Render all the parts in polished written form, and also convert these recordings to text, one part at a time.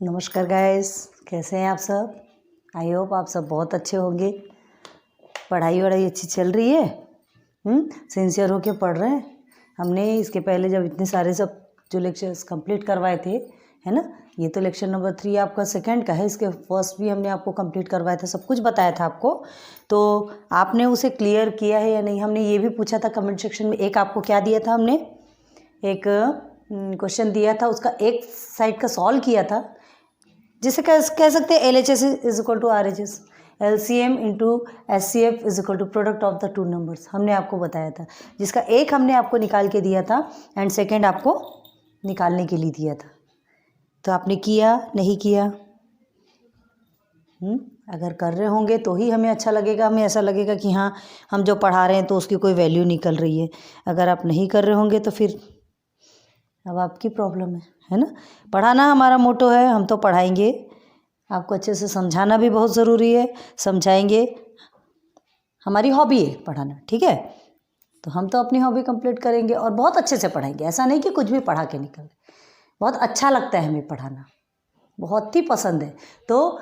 नमस्कार गाइस, कैसे हैं आप सब। आई होप आप सब बहुत अच्छे होंगे। पढ़ाई वढ़ाई अच्छी चल रही है। सिंसियर होके पढ़ रहे हैं। हमने इसके पहले जब इतने सारे सब जो लेक्चर्स कंप्लीट करवाए थे, है ना, ये तो लेक्चर नंबर 3 आपका सेकंड का है। इसके फर्स्ट भी हमने आपको कंप्लीट करवाया था, सब कुछ बताया था आपको। तो आपने उसे क्लियर किया है या नहीं, हमने ये भी पूछा था कमेंट सेक्शन में। एक आपको क्या दिया था, हमने एक क्वेश्चन दिया था, उसका एक साइड का सॉल्व किया था, जिसे कह सकते हैं LHS is equal to RHS, LCM into SCF is equal to product of the two numbers. हमने आपको बताया था, जिसका एक हमने आपको निकाल के दिया था एंड सेकंड आपको निकालने के लिए दिया था। तो आपने किया नहीं किया? अगर कर रहे होंगे तो ही हमें अच्छा लगेगा, हमें ऐसा लगेगा कि हाँ, हम जो पढ़ा रहे हैं तो उसकी कोई वैल्यू निकल रही है। अगर आप नहीं कर रहे होंगे तो फिर अब आपकी प्रॉब्लम है ना। पढ़ाना हमारा मोटो है, हम तो पढ़ाएंगे। आपको अच्छे से समझाना भी बहुत ज़रूरी है, समझाएंगे। हमारी हॉबी है पढ़ाना, ठीक है। तो हम तो अपनी हॉबी कंप्लीट करेंगे और बहुत अच्छे से पढ़ाएंगे। ऐसा नहीं कि कुछ भी पढ़ा के निकल। बहुत अच्छा लगता है हमें पढ़ाना, बहुत ही पसंद है। तो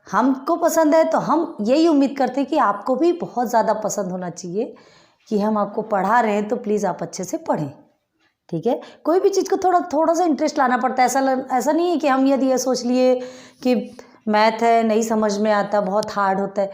हमको पसंद है तो हम यही उम्मीद करते हैं कि आपको भी बहुत ज़्यादा पसंद होना चाहिए कि हम आपको पढ़ा रहे हैं, तो प्लीज़ आप अच्छे से पढ़ें, ठीक है। कोई भी चीज़ को थोड़ा सा इंटरेस्ट लाना पड़ता है। ऐसा नहीं है कि हम यदि ये सोच लिए कि मैथ है नहीं समझ में आता, बहुत हार्ड होता है।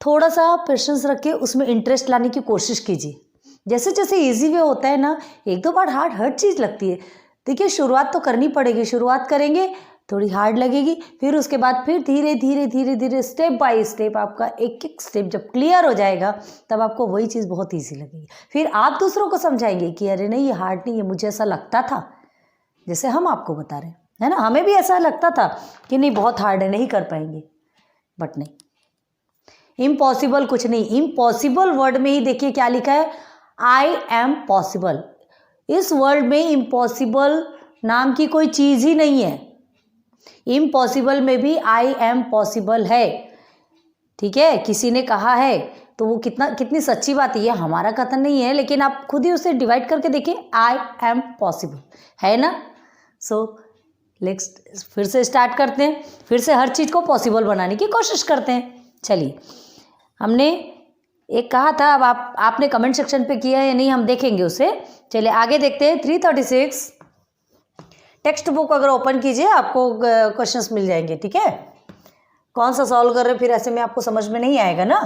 थोड़ा सा पेशेंस रख के उसमें इंटरेस्ट लाने की कोशिश कीजिए। जैसे जैसे इजी वे होता है ना, एक दो बार हर चीज़ लगती है। देखिए, शुरुआत तो करनी पड़ेगी। शुरुआत करेंगे थोड़ी हार्ड लगेगी, फिर उसके बाद फिर धीरे धीरे धीरे धीरे स्टेप बाय स्टेप आपका एक एक स्टेप जब क्लियर हो जाएगा, तब आपको वही चीज़ बहुत ईजी लगेगी। फिर आप दूसरों को समझाएंगे कि अरे नहीं, ये हार्ड नहीं है, मुझे ऐसा लगता था। जैसे हम आपको बता रहे हैं, है ना, हमें भी ऐसा लगता था कि नहीं बहुत हार्ड है, नहीं कर पाएंगे। बट नहीं, इम्पॉसिबल कुछ नहीं। इम्पॉसिबल वर्ड में ही देखिए क्या लिखा है, आई एम पॉसिबल। इस वर्ल्ड में इम्पॉसिबल नाम की कोई चीज़ ही नहीं है। इम्पॉसिबल में भी आई एम पॉसिबल है, ठीक है। किसी ने कहा है तो वो कितनी सच्ची बात है, ये हमारा कथन नहीं है, लेकिन आप खुद ही उसे डिवाइड करके देखिए, आई एम पॉसिबल, है ना। सो नेक्स्ट फिर से स्टार्ट करते हैं, फिर से हर चीज़ को पॉसिबल बनाने की कोशिश करते हैं। चलिए, हमने एक कहा था, अब आपने कमेंट सेक्शन पे किया है या नहीं, हम देखेंगे उसे। चलिए आगे देखते हैं। 336 टेक्स्ट बुक अगर ओपन कीजिए, आपको क्वेश्चंस मिल जाएंगे, ठीक है। कौन सा सॉल्व कर रहे हैं, फिर ऐसे में आपको समझ में नहीं आएगा ना।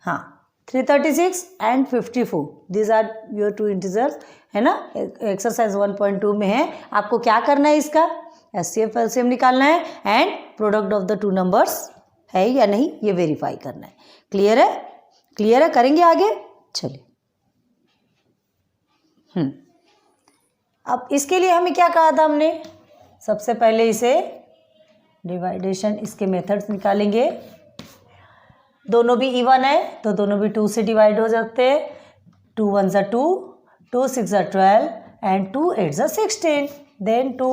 हाँ, 336 and 54 these are your two integers, है ना। एक्सरसाइज 1.2 में है। आपको क्या करना है, इसका SCF LCM निकालना है and product of the two numbers है या नहीं ये वेरीफाई करना है। क्लियर है? क्लियर है, करेंगे आगे। चलिए, अब इसके लिए हमें क्या कहा था, हमने सबसे पहले इसे डिवाइडेशन, इसके मेथड्स निकालेंगे। दोनों भी इवन है तो दोनों भी 2 से डिवाइड हो जाते हैं। 2 1 ज़ा 2, 2 6 ज़ा 12 एंड 2 8 ज़ा 16। देन 2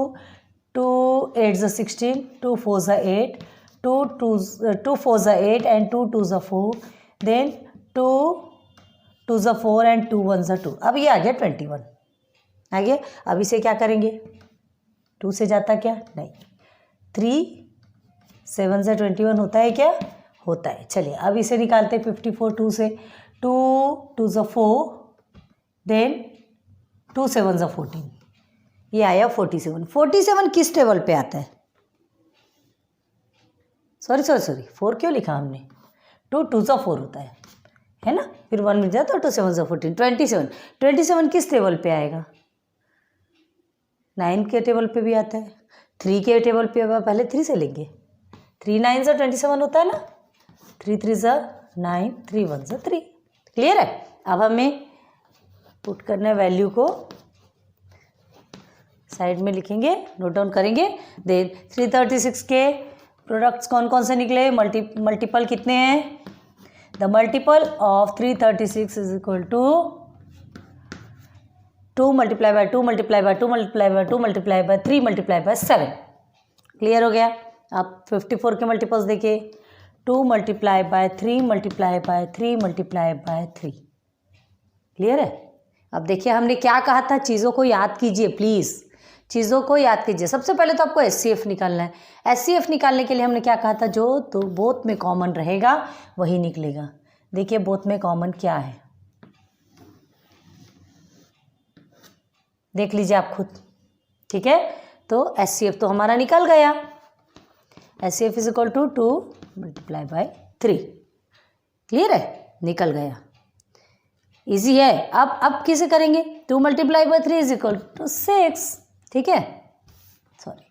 8 ज़ा 16, 2 4 ज़ा 8, 2 4 ज़ा 8 एंड 2 2 ज़ा 4। देन 2 2 ज़ा 4 एंड 2 1 ज़ा 2। अब ये आ गया 21 आ गया। अब इसे क्या करेंगे, 2 से जाता क्या, नहीं। 3 7 ज़ा 21 होता है क्या, होता है। चलिए अब इसे निकालते हैं 54 2 से। 2 2 ज़ा 4, देन 2 7 ज़ा 14, ये आया 47। 47 किस टेबल पे आता है, सॉरी 4 क्यों लिखा हमने, 2 2 ज़ा 4 होता है ना। फिर 1 मिल जाता है, 2 7 ज़ा 14, 27 किस टेबल पे आएगा, 9 के टेबल पे भी आता है, 3 के टेबल पे। पहले 3 से लेंगे। 3 9 ज़ा 27 होता है ना, 3 3 ज़ा 9, 3 1 ज़ा 3। क्लियर है? अब हमें पुट करना है, वैल्यू को साइड में लिखेंगे, नोट डाउन करेंगे। देन 336 के प्रोडक्ट्स कौन कौन से निकले, मल्टीपल कितने हैं, the multiple of 336 is equal to 2 multiply by 2 multiply by 2 multiply by 2 multiply by 3 multiply by 7। Clear हो गया? आप 54 के मल्टीपल्स देखिए, 2 multiply by 3 multiply by 3 multiply by 3। Clear है? अब देखिए हमने क्या कहा था, चीज़ों को याद कीजिए प्लीज़। चीज़ों को याद कीजिए। सबसे पहले तो आपको HCF निकालना है। HCF निकालने के लिए हमने क्या कहा था, जो तो बोथ में कॉमन रहेगा वही निकलेगा। देखिए बोथ में कॉमन क्या है, देख लीजिए आप खुद, ठीक है। तो HCF तो हमारा निकल गया, HCF is equal to 2 multiply by 3। Clear है, निकल गया, इजी है। अब किसे करेंगे, 2 multiply by 3 is equal to 6, ठीक है, सॉरी।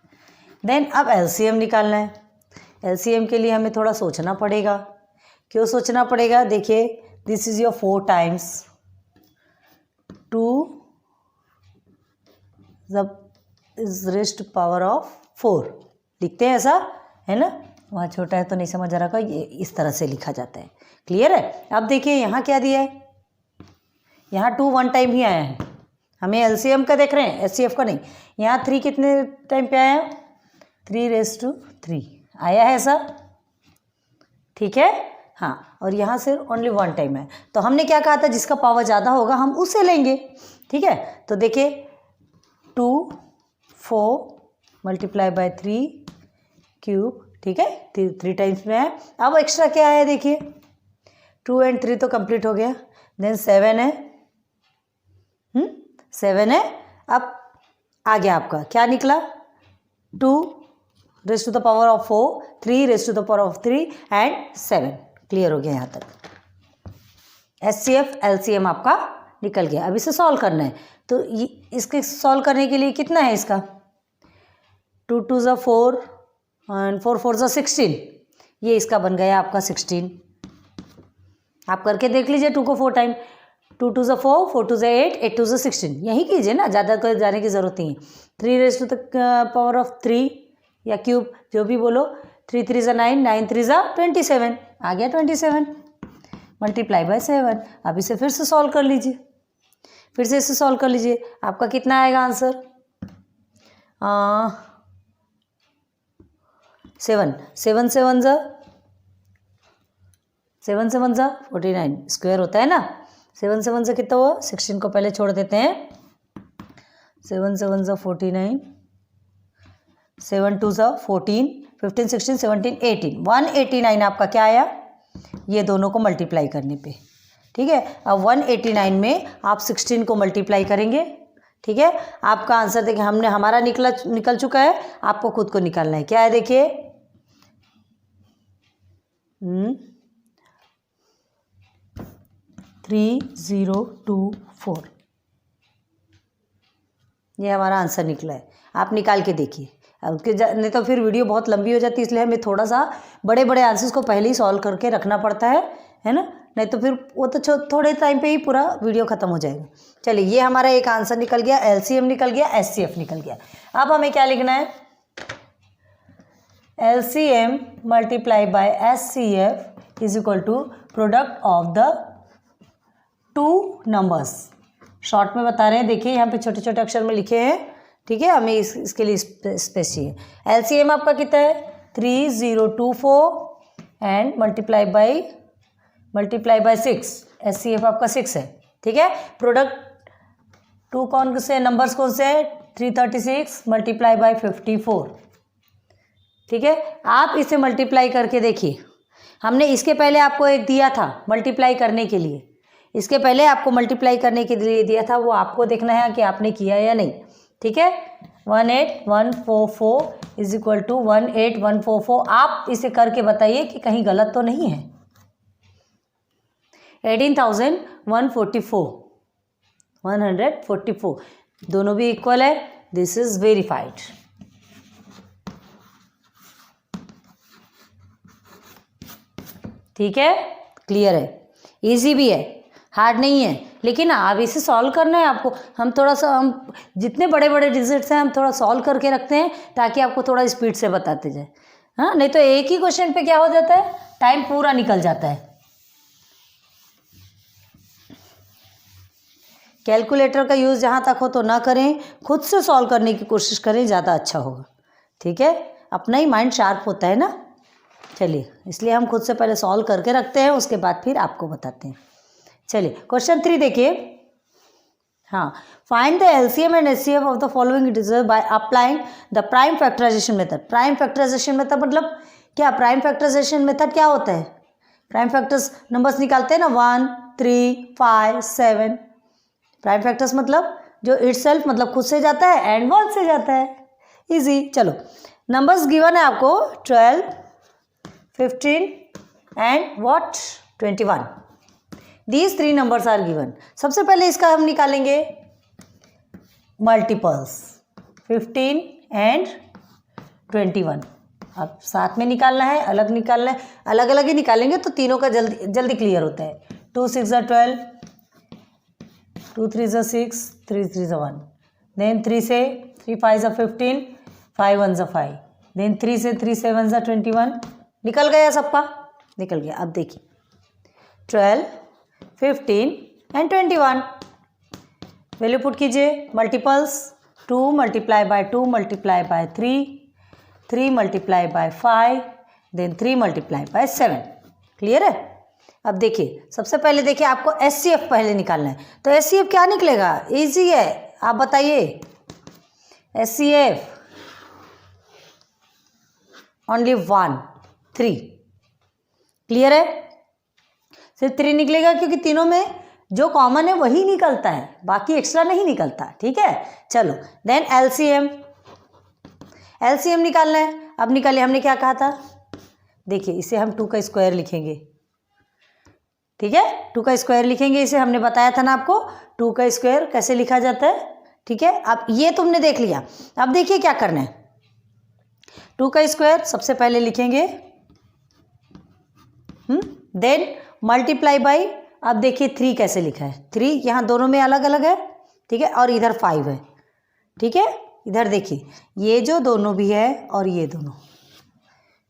देन अब LCM निकालना है। LCM के लिए हमें थोड़ा सोचना पड़ेगा। क्यों सोचना पड़ेगा, देखिए this is your 4 times 2 is raised power of 4, लिखते हैं ऐसा है ना, वहाँ छोटा है तो नहीं समझ आ रहा, ये इस तरह से लिखा जाता है। क्लियर है। अब देखिए यहाँ क्या दिया है, यहाँ 2 1 टाइम ही आया है, हमें LCM का देख रहे हैं, HCF का नहीं। यहाँ 3 कितने टाइम पे आया, 3⁻³ आया है ऐसा, ठीक है, हाँ। और यहाँ से ओनली 1 टाइम है, तो हमने क्या कहा था, जिसका पावर ज़्यादा होगा हम उसे लेंगे, ठीक है। तो देखिए 2 4 मल्टीप्लाई बाई 3 क्यूब, ठीक है, 3 टाइम्स में है। अब एक्स्ट्रा क्या है, देखिए 2 और 3 तो कंप्लीट हो गया, देन 7 है, 7 है। अब आ गया आपका क्या निकला, 2 raise to the power of 4, 3 raise to the power of 3 and 7। Clear हो गया यहाँ तक। HCF LCM आपका निकल गया। अब इसे सॉल्व करना है, तो इसके सॉल्व करने के लिए कितना है इसका, 2 2 ज़ा 4 एंड 4 4 ज़ा 16, ये इसका बन गया आपका 16। आप करके देख लीजिए 2 को 4 टाइम, 2 2 ज़ा 4, 4 2 ज़ा 8, 8 2 ज़ा 16, यही कीजिए ना, ज़्यादा कोई जाने की ज़रूरत नहीं है। 3 raise to the power of 3 या क्यूब, जो भी बोलो, 3 3 ज़ा 9, 9 3 ज़ा 27, आ गया 27 मल्टीप्लाई बाई 7। अब इसे फिर से सॉल्व कर लीजिए, फिर से इसे सॉल्व कर लीजिए, आपका कितना आएगा आंसर, 7 7 7 ज़ा 49, स्क्वायर होता है ना, 7 7 ज़ा कितना हुआ, 16 को पहले छोड़ देते हैं, 7 7 ज़ा 49, 7 2 ज़ा 14, 15 16 17 18, 189 आपका क्या आया, ये दोनों को मल्टीप्लाई करने पे, ठीक है। अब 189 में आप 16 को मल्टीप्लाई करेंगे, ठीक है। आपका आंसर देखिए, हमने हमारा निकल चुका है, आपको खुद को निकालना है। क्या है देखिए, 3024, ये हमारा आंसर निकला है। आप निकाल के देखिए, उसके नहीं तो फिर वीडियो बहुत लंबी हो जाती है, इसलिए हमें थोड़ा सा बड़े बड़े आंसर्स को पहले ही सॉल्व करके रखना पड़ता है ना, नहीं तो फिर वो तो थोड़े टाइम पे ही पूरा वीडियो ख़त्म हो जाएगा। चलिए, ये हमारा एक आंसर निकल गया, LCM निकल गया, HCF निकल गया। अब हमें क्या लिखना है, LCM multiply by HCF is equal to product of the 2 numbers. Short में बता रहे हैं, देखिए यहाँ पे छोटे छोटे अक्षर में लिखे हैं, ठीक है, हमें इसके लिए स्पेस चाहिए। LCM आपका कितना है, 3024 एंड मल्टीप्लाई बाई 6, HCF आपका 6 है, ठीक है। प्रोडक्ट 2 कौन से नंबर्स कौन से है, 336 मल्टीप्लाई बाई 54, ठीक है। आप इसे मल्टीप्लाई करके देखिए, हमने इसके पहले आपको एक दिया था मल्टीप्लाई करने के लिए, इसके पहले आपको मल्टीप्लाई करने के लिए दिया था, वो आपको देखना है कि आपने किया या नहीं, ठीक है। 18144 इज इक्वल टू 18144, आप इसे करके बताइए कि कहीं गलत तो नहीं है। 18144 दोनों भी इक्वल है, दिस इज वेरीफाइड। ठीक है, क्लियर है, इजी भी है, हार्ड नहीं है, लेकिन अब इसे सॉल्व करना है आपको। हम जितने बड़े बड़े डिजिट्स हैं हम थोड़ा सॉल्व करके रखते हैं ताकि आपको थोड़ा स्पीड से बताते जाए, हाँ, नहीं तो एक ही क्वेश्चन पे क्या हो जाता है, टाइम पूरा निकल जाता है। कैलकुलेटर का यूज़ जहाँ तक हो तो ना करें, खुद से सॉल्व करने की कोशिश करें, ज़्यादा अच्छा होगा, ठीक है, अपना ही माइंड शार्प होता है ना। चलिए, इसलिए हम खुद से पहले सॉल्व करके रखते हैं, उसके बाद फिर आपको बताते हैं। चलिए, क्वेश्चन 3 देखिए, हाँ, find the LCM and HCF of the following integer by applying the prime factorisation method. Prime factorisation method मतलब क्या? प्राइम फैक्टराइजेशन मेथड क्या होता है? प्राइम फैक्टर्स नंबर्स निकालते हैं ना, 1, 3, 5, 7। प्राइम फैक्टर्स मतलब जो इटसेल्फ मतलब खुद से जाता है एंड 1 से जाता है। इजी। चलो, नंबर्स गिवन है आपको 12, 15 and what 21। These 3 numbers are given. सबसे पहले इसका हम निकालेंगे मल्टीपल्स 15 एंड 21। अब साथ में निकालना है, अलग निकालना है, अलग अलग ही निकालेंगे तो तीनों का जल्दी जल्दी क्लियर होता है। 2 6 12, 2 3 6, 3 3 1, देन 3 से 3 5 15, 5 1 5, देन 3 से 3 7 21। निकल गया सबका? निकल गया। अब देखिए 12, 15 एंड 21 वैल्यू पुट कीजिए। Multiples 2 multiply by 2 multiply by 3, 3 multiply by 5, then 3 multiply by 7। Clear है? अब देखिए, सबसे पहले देखिए आपको एचसीएफ पहले निकालना है। तो एचसीएफ क्या निकलेगा? इजी है, आप बताइए। HCF only 1, 3। क्लियर है? सिर्फ 3 निकलेगा क्योंकि तीनों में जो कॉमन है वही निकलता है, बाकी एक्स्ट्रा नहीं निकलता। ठीक है, चलो देन एलसीएम। एलसीएम निकालना है। अब निकालिए, हमने क्या कहा था? देखिए, इसे हम 2 का स्क्वायर लिखेंगे। ठीक है, 2 का स्क्वायर लिखेंगे इसे। हमने बताया था ना आपको 2 का स्क्वायर कैसे लिखा जाता है। ठीक है, अब ये तुमने देख लिया। अब देखिए क्या करना है। 2 का स्क्वायर सबसे पहले लिखेंगे, देन मल्टीप्लाई बाई। अब देखिए 3 कैसे लिखा है। 3 यहाँ दोनों में अलग अलग है। ठीक है, और इधर 5 है। ठीक है, इधर देखिए ये जो दोनों भी है और ये दोनों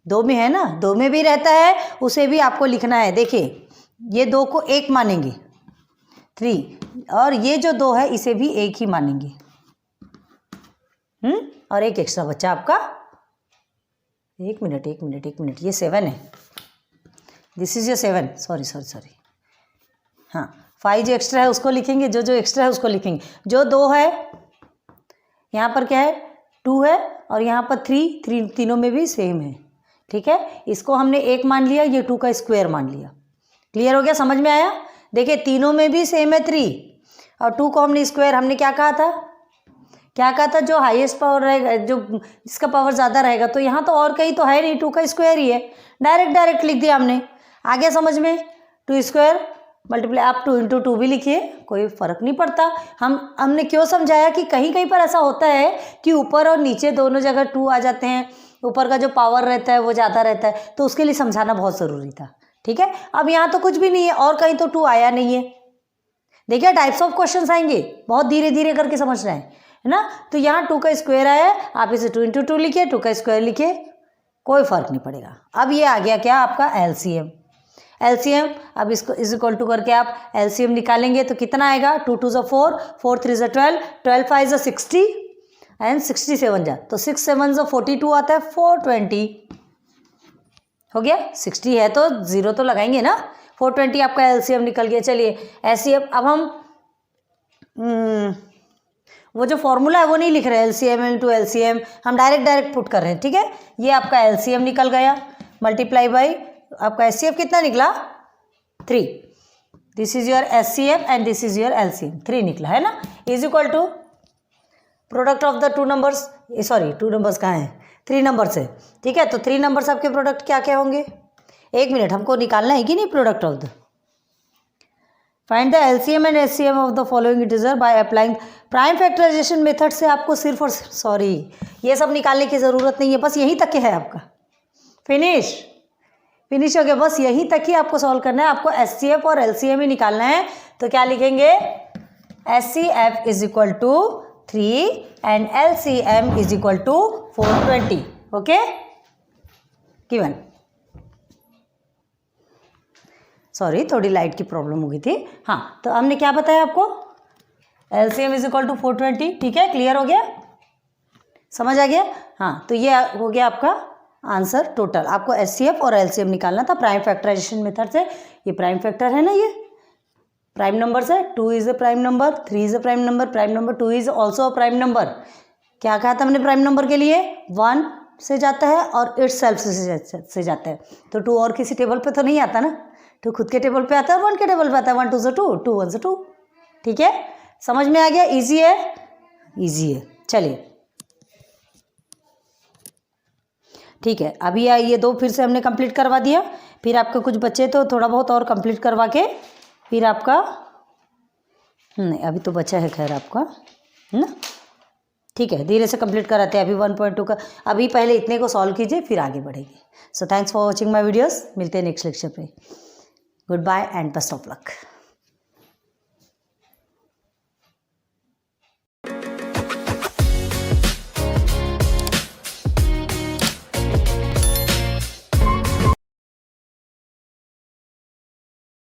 2 में है ना, 2 में भी रहता है, उसे भी आपको लिखना है। देखिए ये 2 को 1 मानेंगे 3, और ये जो 2 है इसे भी 1 ही मानेंगे। और एक एक्स्ट्रा बच्चा आपका, एक मिनट, ये 7 है। This is your 7। सॉरी। हाँ, 5 जो एक्स्ट्रा है उसको लिखेंगे, जो एक्स्ट्रा है उसको लिखेंगे। जो 2 है यहाँ पर क्या है? 2 है, और यहाँ पर 3 तीनों में भी सेम है। ठीक है, इसको हमने 1 मान लिया, ये 2 का स्क्वायर मान लिया। क्लियर हो गया? समझ में आया? देखिए तीनों में भी सेम है 3, और 2 को हमने स्क्वायर। हमने क्या कहा था? जो हाईएस्ट पावर रहेगा, जो जिसका पावर ज़्यादा रहेगा, तो यहाँ तो और कहीं तो है नहीं, 2 का स्क्वायर ही है। डायरेक्ट लिख दिया हमने। आ गया समझ में? 2 स्क्वायर मल्टीप्लाई, आप 2 इंटू 2 भी लिखिए, कोई फ़र्क नहीं पड़ता। हमने क्यों समझाया कि कहीं कहीं पर ऐसा होता है कि ऊपर और नीचे दोनों जगह 2 आ जाते हैं, ऊपर का जो पावर रहता है वो ज़्यादा रहता है, तो उसके लिए समझाना बहुत ज़रूरी था। ठीक है, अब यहाँ तो कुछ भी नहीं है और कहीं तो 2 आया नहीं है। देखिए टाइप्स ऑफ क्वेश्चंस आएंगे, बहुत धीरे धीरे करके समझ रहे हैं, है ना। तो यहाँ 2 का स्क्वायर आया, आप इसे 2 इंटू 2 लिखिए, 2 का स्क्वायर लिखिए, कोई फर्क नहीं पड़ेगा। अब ये आ गया क्या? आपका एलसीएम। अब इसको इज इक्वल टू करके आप एलसीएम निकालेंगे तो कितना आएगा? 2 2 4, 4 3 12, 12 5 60 एंड 67 जा, तो 6 7 42 आता है, 420 हो गया। 60 है तो 0 तो लगाएंगे ना, 420 आपका एलसीएम निकल गया। चलिए एलसीएम, अब हम वो जो फॉर्मूला है वो नहीं लिख रहे, एलसीएम इंटू एलसीएम, हम डायरेक्ट पुट कर रहे हैं। ठीक है, ये आपका एलसीएम निकल गया, मल्टीप्लाई बाई आपका एचसीएफ कितना निकला? 3। This is your HCF and this is your LCM, 3 निकला है ना। Is equal to product of the 2 numbers, sorry 2 numbers कहाँ हैं? 3 नंबर्स है। ठीक है, तो 3 नंबर्स आपके प्रोडक्ट क्या क्या होंगे? एक मिनट, हमको निकालना है कि नहीं product of the. Find the LCM and HCM of the following integer by applying prime factorisation method से आपको सिर्फ और सॉरी ये सब निकालने की ज़रूरत नहीं है, बस यहीं तक है आपका। फिनिश हो गया, बस यहीं तक ही आपको सॉल्व करना है। आपको एचसीएफ और एलसीएम ही निकालना है, तो क्या लिखेंगे? HCF is equal to 3 and LCM is equal to 420। Okay, given. Sorry, थोड़ी लाइट की प्रॉब्लम हो गई थी। हाँ, तो हमने क्या बताया आपको? LCM is equal to 420। ठीक है, क्लियर हो गया, समझ आ गया? हाँ, तो ये हो गया आपका आंसर टोटल। आपको एचसीएफ और एलसीएम निकालना था प्राइम फैक्टराइजेशन मेथड से। ये प्राइम फैक्टर है ना, ये प्राइम नंबर है, 2 is a prime number, 3 is a prime number 2 is also a prime number. क्या कहा था हमने प्राइम नंबर के लिए? 1 से जाता है और इट्स सेल्फ से जाता है। तो 2 और किसी टेबल पे तो नहीं आता ना, 2 खुद के टेबल पे आता है और 1 के टेबल पे आता है। 1 2 से 2, 2 1 से 2। ठीक है, समझ में आ गया? ईजी है, ईजी है। चलिए ठीक है, अभी ये 2 फिर से हमने कंप्लीट करवा दिया। फिर आपके कुछ बच्चे तो थोड़ा बहुत और कंप्लीट करवा के फिर आपका नहीं, अभी तो बचा है खैर आपका, है ना। ठीक है, धीरे से कंप्लीट कराते हैं। अभी 1.2 का, अभी पहले इतने को सॉल्व कीजिए फिर आगे बढ़ेंगे। So thanks for watching my videos. मिलते हैं नेक्स्ट लेक्चर पे। Good bye and best of luck.